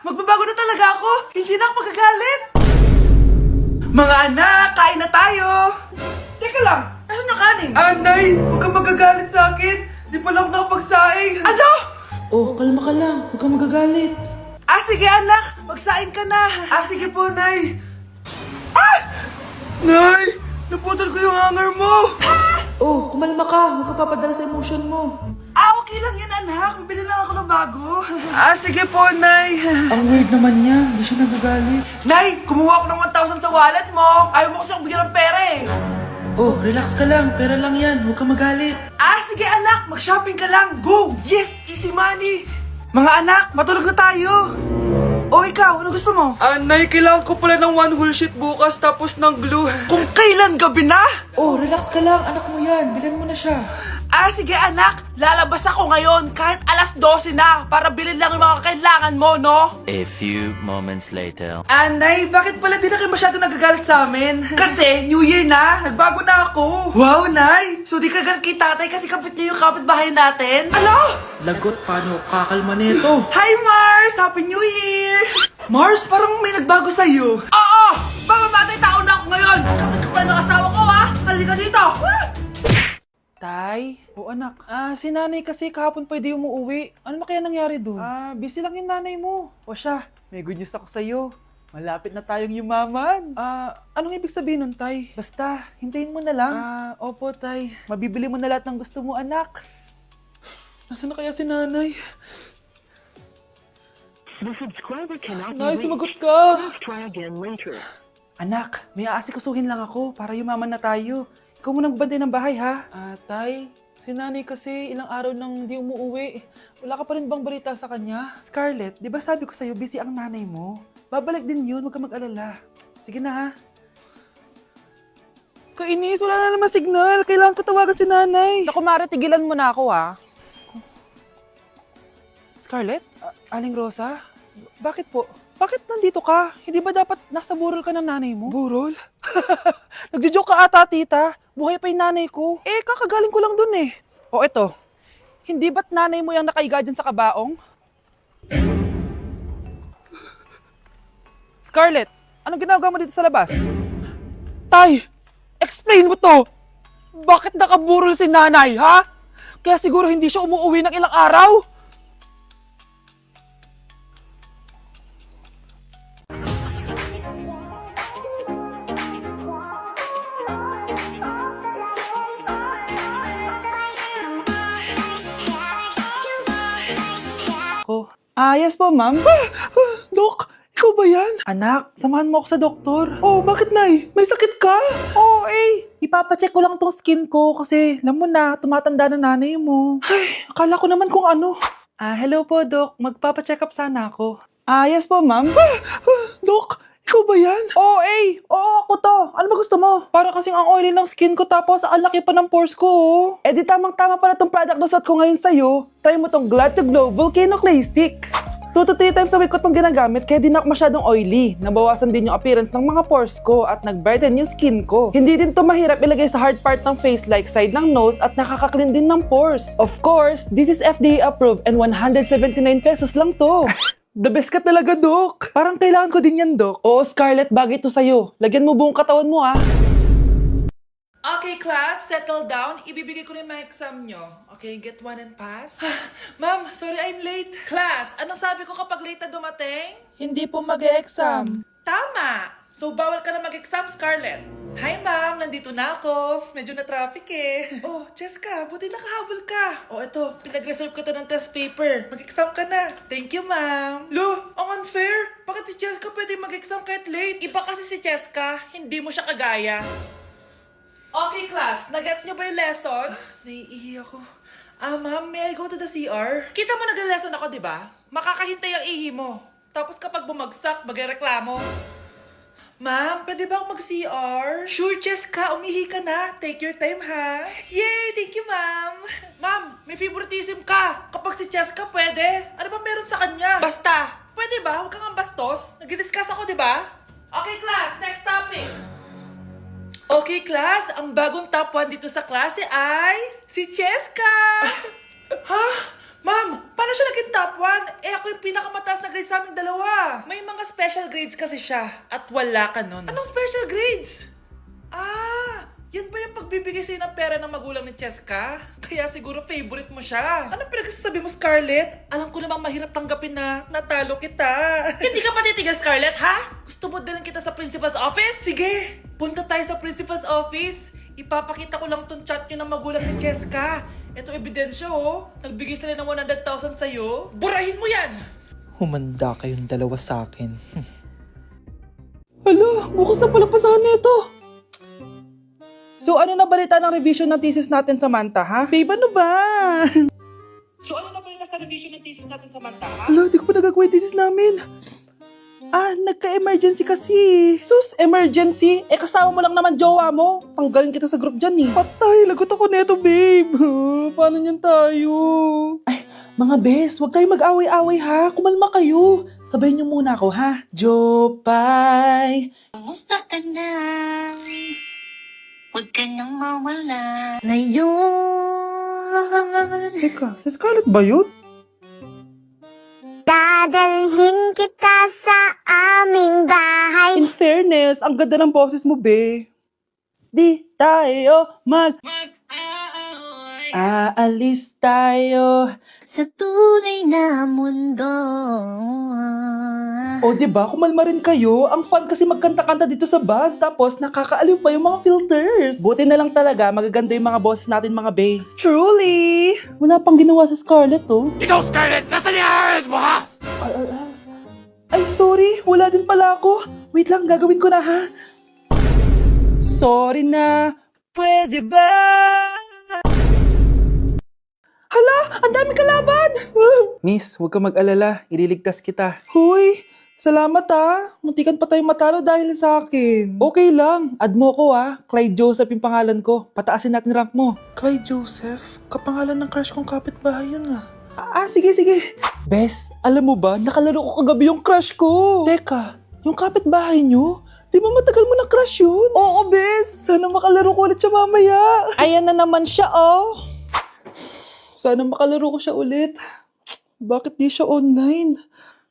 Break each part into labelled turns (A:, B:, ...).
A: Magbabago na talaga ako! Hindi na ako magagalit! Mga anak, kain na tayo! Teka lang, nasan yung kanin? Nay! Huwag kang magagalit sa akin! Di pa lang nakapagsaing! Ano?
B: Oh, kalma ka lang. Huwag kang magagalit.
A: Sige anak! Magsaing ka na! Sige po, Nay! Nay! Naputol ko yung hanger mo!
B: Oh, kumalma ka. Huwag ka papadala sa emotion mo.
A: Okay lang yan, anak. Bibili lang ako ng bago. Sige po, Nay.
B: Ang weird naman niya. Hindi siya nagagalit.
A: Nay, kumuha ako ng 1,000 sa wallet mo. Ayaw mo kasi akong bigyan ng pera eh.
B: Oh, relax ka lang. Pera lang yan. Huwag kang magalit.
A: Sige anak, mag-shopping ka lang. Go! Yes, easy money. Mga anak, matulog na tayo. Ikaw, ano gusto mo? Nay, kailangan ko pala ng 1 whole sheet bukas tapos ng glue. Kung kailan gabi na?
B: Oh, relax ka lang. Anak mo yan. Bilan mo na siya.
A: Sige anak, lalabas ako ngayon kahit alas 12 na para bilhin lang yung mga kailangan mo, no?
C: A few moments later.
A: Nay, bakit pala di na kayo masyado nagagalit sa amin? Kasi, New Year na, nagbago na ako. Wow, Nay! So di ka galit kay tatay kasi kapit niya yung kapitbahay natin? Ano?
B: Lagot, paano kakalma nito?
A: Hi, Mars! Happy New Year! Mars, parang may nagbago sa'yo. Oo! Mamamatay tao na ako ngayon! Kapit ko pa ng asawa ko, ha? Halika dito! Tay?
D: Anak. Si nanay kasi kahapon pwede umuwi. Ano na kaya nangyari doon? Busy lang yung nanay mo. O siya, may good news ako sa'yo. Malapit na tayong yumaman. Anong ibig sabihin nun, Tay? Basta, hintayin mo na lang. Opo, Tay. Mabibili mo na lahat ng gusto mo, anak. Nasaan na kaya si nanay?
E: The subscriber cannot be
D: Nay,
E: reached.
D: sumagot ka.
E: Please try again later.
D: Anak, may aasikusuhin lang ako para yumaman na tayo. Ikaw mo nang bantay ng bahay, ha? Tay, si nanay kasi ilang araw nang di umuwi. Wala ka pa rin bang balita sa kanya? Scarlett, di ba sabi ko sa'yo busy ang nanay mo? Babalik din yun, huwag ka mag-alala. Sige na, ha? Kainis, wala na naman signal. Kailangan ko tawagan si nanay. Naku, Mare, tigilan mo na ako, ha? Scarlett? Aling Rosa? Bakit po? Bakit nandito ka? Hindi ba dapat nasa burol ka ng nanay mo? Burol? Nagjo-joke ka ata, tita. Buhay pa yung nanay ko. Kakagaling ko lang dun eh. Eto. Hindi ba't nanay mo yung nakaiga dyan sa kabaong? Scarlett, anong ginagawa mo dito sa labas? Tay! Explain mo to! Bakit nakaburol si nanay, ha? Kaya siguro hindi siya umuwi ng ilang araw? Yes po, ma'am. Dok, ikaw ba yan? Anak, samahan mo ako sa doktor. Bakit, Nay? May sakit ka? Ipapacheck ko lang tong skin ko kasi alam mo na, tumatanda na nanay mo. Akala ko naman kung ano. Hello po, Dok. Magpapacheck up sana ako. Yes po, ma'am. Dok, ikaw ba yan? Oo, ako to. Ano ba gusto mo? Para kasing ang oily ng skin ko tapos ang laki pa ng pores ko, oh. Di tamang-tama pala tong product na suot ko ngayon sa'yo. Try mo tong Glad to Glow Volcano Clay Stick. 2 to 3 times a week ko itong ginagamit kaya di na ako masyadong oily. Nabawasan din yung appearance ng mga pores ko at nag-brighten yung skin ko. Hindi din to mahirap ilagay sa hard part ng face like side ng nose at nakaka-clean din ng pores. Of course, this is FDA approved and 179 pesos lang to. The best ka talaga, Dok. Parang kailangan ko din yan, Dok. Oo, Scarlett, bagay to sa'yo. Lagyan mo buong katawan mo, ha?
A: Okay, class, settle down. Ibibigay ko na yung mga exam nyo. Okay, get one and pass. Ma'am, sorry I'm late. Class, anong sabi ko kapag late na dumating?
D: Hindi po mag-e-exam.
A: Tama! So, bawal ka na mag-exam, Scarlett. Hi, ma'am. Nandito na ako. Medyo na-traffic eh. Jessica, buti nakahabol ka. Eto. Pinag-reserve ko to ng test paper. Mag-exam ka na. Thank you, ma'am. Lo, ang unfair. Bakit si Jessica pwede mag-exam kahit late? Iba kasi si Jessica. Hindi mo siya kagaya. Okay, class. Nagets niyo ba yung lesson? Naiihi ako. Ma'am, may I go to the CR? Kita mo nag-lesson ako, di ba? Makakahintay ang ihi mo. Tapos kapag bumagsak, magreklamo. Ma'am, pwede ba ako mag-CR? Sure, Jessica. Umihi ka na. Take your time, ha? Yay! Thank you, ma'am. Ma'am, may favoritism ka. Kapag si Jessica pwede, ano ba meron sa kanya? Basta. Pwede ba? Huwag kang bastos. Nag-discuss ako, di ba? Okay, class. Next topic. Okay, class. Ang bagong top 1 dito sa klase ay si Cheska. Ha? Ma'am, paano siya naging top 1? Ako yung pinakamataas na grade sa aming dalawa. May mga special grades kasi siya at wala ka nun. Anong special grades? Yan ba yung pagbibigay sa'yo ng pera ng magulang ni Cheska? Kaya siguro favorite mo siya. Ano pinagsasabi mo, Scarlett? Alam ko namang mahirap tanggapin na natalo kita. Hindi ka patitigil, Scarlett, ha? Gusto mo dalhin kita sa principal's office? Sige, punta tayo sa principal's office. Ipapakita ko lang tong chat nyo ng magulang ni Cheska. Ito ebidensya, oh. Nagbigay sila ng 100,000 sa'yo. Burahin mo yan!
D: Humanda kayong dalawa sa akin. Hala, bukas na pala pasahan nito. So ano na balita ng revision ng thesis natin, Samantha, ha? Babe, ano ba?
A: So ano na balita sa revision ng thesis natin, Samantha, ha?
D: Hala, di ko pa nagagawa yung thesis namin. Nagka-emergency kasi. Sus, emergency? Kasama mo lang naman jowa mo. Tanggalin kita sa group dyan eh. Patay, lagot ako neto, babe. Paano niyan tayo? Ay, mga bes, huwag kayong mag-away-away ha. Kumalma kayo. Sabayin niyo muna ako ha. Jopay.
F: Kumusta ka na? Huwag ka nang mawala. Ngayon,
D: Teka, si Scarlett ba yun?
F: dadalhin kita sa aming bahay.
D: In fairness, ang ganda ng boses mo, be. Di tayo aalis tayo.
F: Sa tunay na mundo.
D: O, diba? Kumalma rin kayo. Ang fun kasi magkanta-kanta dito sa bus. Tapos, nakakaaliw pa yung mga filters. Buti na lang talaga, magaganda yung mga boses natin, mga bay. Truly! Wala pang ginawa sa Scarlett, oh.
G: Ikaw, Scarlett! Nasaan yung RS mo, ha?
D: Ay, sorry. Wala din pala ako. Wait lang, gagawin ko na, ha? Sorry na. Pwede ba? Hala! Ang dami kalaban! Miss, huwag ka mag-alala. Ililigtas kita. Huy! Salamat muntikan pa tayong matalo dahil sa akin. Okay lang. Add mo ko Clyde Joseph yung pangalan ko. Pataasin natin rank mo. Clyde Joseph? Kapangalan ng crush kong kapitbahay yun sige. Bes, alam mo ba, nakalaro ko kagabi yung crush ko. Teka, yung kapitbahay nyo? Di ba matagal mo na crush yun? Oo, Bes. Sana makalaro ko ulit siya mamaya. Ayan na naman siya, oh. Sana makalaro ko siya ulit. Bakit di siya online?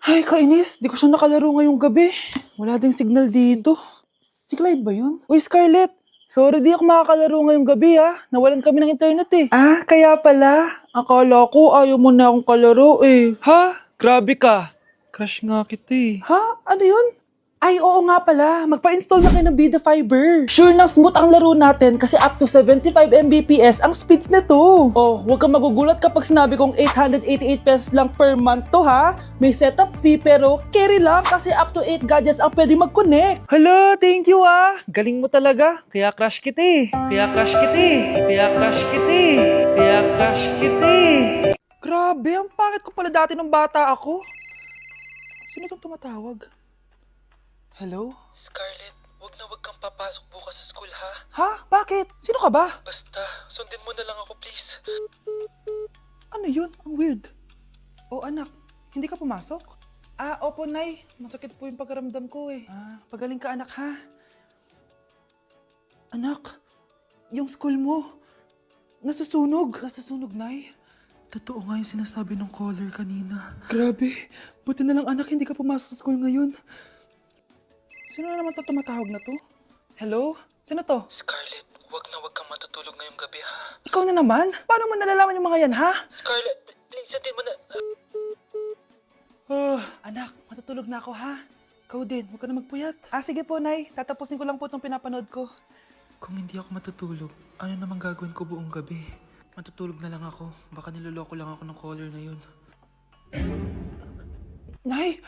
D: Ay, kainis. Di ko siya nakalaro ngayong gabi. Wala ding signal dito. Si Clyde ba yun? Uy, Scarlett. Sorry, di ako makakalaro ngayong gabi, Nawalan kami ng internet, eh. Kaya pala. Akala ko ayaw mo na akong kalaro, eh. Ha? Grabe ka. Crush nga kita, eh. Ha? Ano yun? Ay, oo nga pala. Magpa-install na kayo ng Bida Fiber. Sure na smooth ang laro natin kasi up to 75 Mbps ang speeds nito. Oh, huwag kang magugulat kapag sinabi kong 888 pesos lang per month to, ha? May setup fee pero carry lang kasi up to 8 gadgets ang pwede mag-connect. Hala, thank you, Galing mo talaga. Kaya crush kita, eh. Grabe, ang pangit ko pala dati nung bata ako. Sino itong tumatawag? Hello? Scarlett, wag kang papasok bukas sa school, ha? Ha? Bakit? Sino ka ba? Basta, sundin mo na lang ako, please. Ano yun? Ang weird. Oh, anak, hindi ka pumasok? Opo, Nay. Masakit po yung pagkaramdam ko, eh. Pagaling ka, anak, ha? Anak, yung school mo, nasusunog. Nasusunog, Nay? Totoo nga yung sinasabi ng caller kanina. Grabe. Buti na lang, anak, hindi ka pumasok sa school ngayon. Sino na naman tumatawag na to? Hello? Sino to? Scarlett, wag kang matutulog ngayong gabi, ha? Ikaw na naman? Paano mo nalalaman yung mga yan, ha? Scarlett, please, sabihin mo na... anak, matutulog na ako, ha? Ikaw din, huwag ka na magpuyat. Sige po, Nay. Tatapusin ko lang po itong pinapanood ko. Kung hindi ako matutulog, ano naman gagawin ko buong gabi? Matutulog na lang ako. Baka niloloko lang ako ng caller na yun. Nay!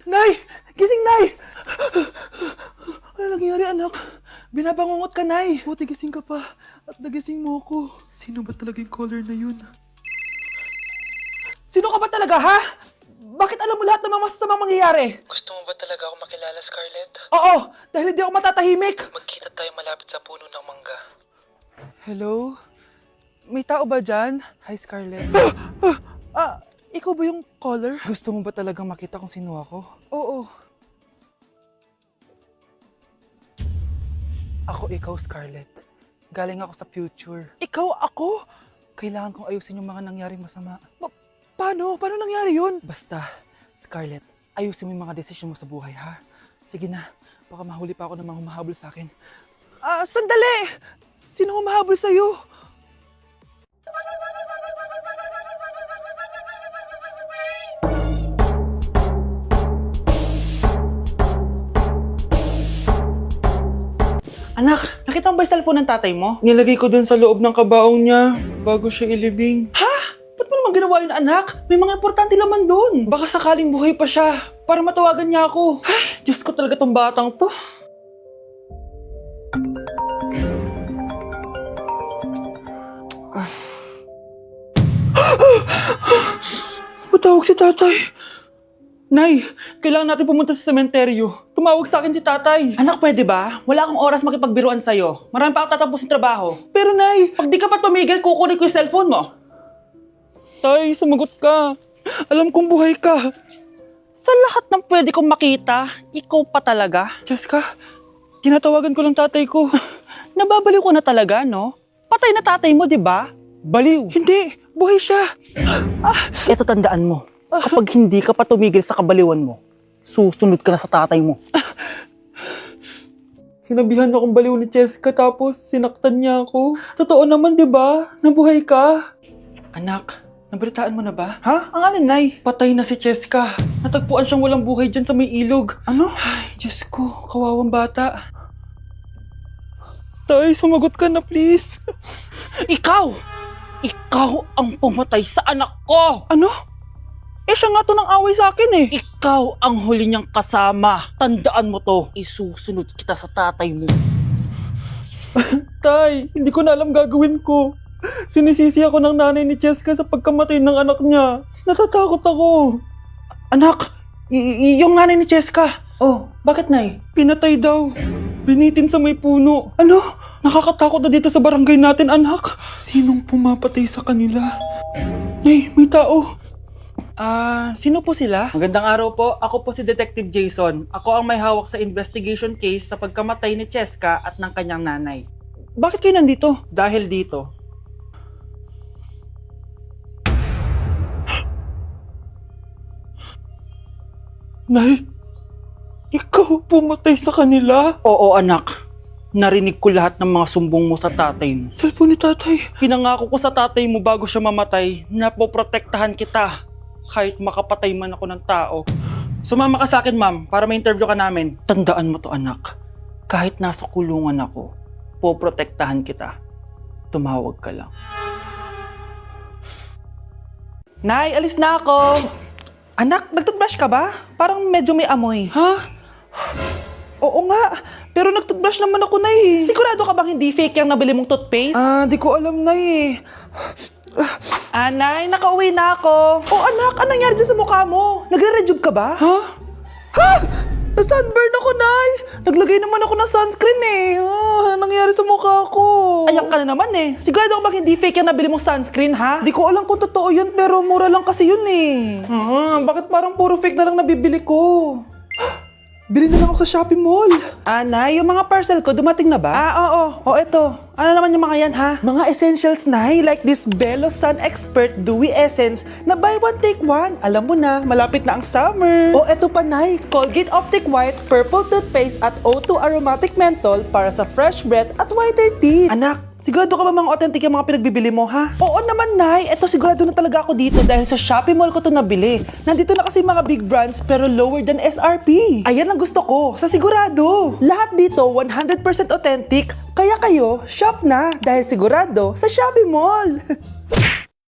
D: Nay! Gising, Nay! Ano nangyari, anak? Binabangungot ka, Nay! Buti gising ka pa. At nagising mo ako. Sino ba talaga yung caller na yun? Sino ka ba talaga, ha? Bakit alam mo lahat ng mga masasamang mangyayari? Gusto mo ba talaga ako makilala, Scarlett? Oo! Dahil hindi ako matatahimik! Magkita tayo malapit sa puno ng mangga. Hello? May tao ba dyan? Hi, Scarlett. Ikaw ba yung caller? Gusto mo ba talagang makita kung sino ako? Oo. Ako ikaw, Scarlett. Galing ako sa future. Ikaw ako? Kailangan kong ayusin yung mga nangyaring masama. Paano? Paano nangyari yun? Basta, Scarlett, ayusin mo yung mga desisyon mo sa buhay, ha? Sige na, baka mahuli pa ako ng mga humahabol sa akin. Sandali! Sino humahabol sa'yo? Anak, nakita mo ba yung cellphone ng tatay mo? Nilagay ko dun sa loob ng kabaong niya bago siya ilibing. Ha? Ba't mo naman ginawa yun, anak? May mga importante laman dun. Baka sakaling buhay pa siya para matawagan niya ako. Ay, Diyos ko talaga tong batang to. Matawag si tatay. Nay, kailangan natin pumunta sa sementeryo. Tumawag sa akin si tatay. Anak, pwede ba? Wala akong oras makipagbiruan sa'yo. Marami pa akong tatapusin trabaho. Pero Nay, pag di ka pa tumigil, kukunin ko yung cellphone mo. Tay, sumagot ka. Alam kong buhay ka. Sa lahat ng pwede kong makita, ikaw pa talaga. Jessica, tinatawagan ko lang tatay ko. Nababaliw ko na talaga, no? Patay na tatay mo, di ba? Baliw. Hindi, buhay siya. Ito tandaan mo. Kapag hindi ka pa tumigil sa kabaliwan mo, susunod ka na sa tatay mo. Sinabihan akong baliw ni Jessica tapos sinaktan niya ako. Totoo naman, di ba? Nabuhay ka. Anak, nabalitaan mo na ba? Ha? Ang alin, Nay? Patay na si Jessica. Natagpuan siyang walang buhay dyan sa may ilog. Ano? Ay, Diyos ko, kawawang bata. Tay, sumagot ka na please. Ikaw! Ikaw ang pumatay sa anak ko! Ano? Eh, siya nga to ng away sa akin eh. Ikaw ang huli niyang kasama. Tandaan mo to. Isusunod kita sa tatay mo. Tay, hindi ko na alam gagawin ko. Sinisisi ako ng nanay ni Jessica sa pagkamatay ng anak niya. Natatakot ako. Anak, yung nanay ni Jessica. Oh, bakit, Nay? Pinatay daw. Binitin sa may puno. Ano? Nakakatakot na dito sa barangay natin, anak. Sinong pumapatay sa kanila? Nay, may tao. Sino po sila? Magandang araw po. Ako po si Detective Jason. Ako ang may hawak sa investigation case sa pagkamatay ni Jessica at ng kanyang nanay. Bakit kayo nandito? Dahil dito. Nay, ikaw pumatay sa kanila? Oo, anak. Narinig ko lahat ng mga sumbong mo sa tatay mo. Cellphone ni tatay. Pinangako ko sa tatay mo bago siya mamatay na poprotektahan kita. Kahit makapatay man ako ng tao. Sumama ka sa akin, ma'am, para ma-interview ka namin. Tandaan mo to, anak. Kahit nasa kulungan ako, poprotektahan kita. Tumawag ka lang. Nay, alis na ako! Anak, nagtoothbrush ka ba? Parang medyo may amoy. Ha? Oo nga, pero nagtoothbrush naman ako, Nay. Sigurado ka bang hindi fake yung nabili mong toothpaste? Di ko alam, Nay. Nay, nakauwi na ako. Oh, anak, anong nangyari dyan sa mukha mo? Nagre-rejuve ka ba? Ha? Ha? Na-sunburn ako, Nay. Naglagay naman ako ng sunscreen eh. Anong nangyari sa mukha ko? Ayak ka na naman eh. Sigurado ka bang hindi fake yung nabili mong sunscreen, ha? Di ko alam kung totoo yun, pero mura lang kasi yun eh. Bakit parang puro fake na lang nabibili ko? Bili na lang ako sa Shopee Mall. Nay, yung mga parcel ko, dumating na ba? Oo. O, eto. Ano naman yung mga yan, ha? Mga essentials, Nay, like this Belo Sun Expert Dewy Essence na buy one, take one. Alam mo na, malapit na ang summer. O, eto pa, Nay. Colgate Optic White Purple Toothpaste at O2 Aromatic Menthol para sa fresh breath at whiter teeth. Anak, sigurado ka ba mga authentic yung mga pinagbibili mo, ha? Oo naman, Nay. Eto, sigurado na talaga ako dito dahil sa Shopee Mall ko to nabili. Nandito na kasi mga big brands pero lower than SRP. Ayan ang gusto ko, sa sigurado. Lahat dito 100% authentic. Kaya kayo, shop na dahil sigurado sa Shopee Mall.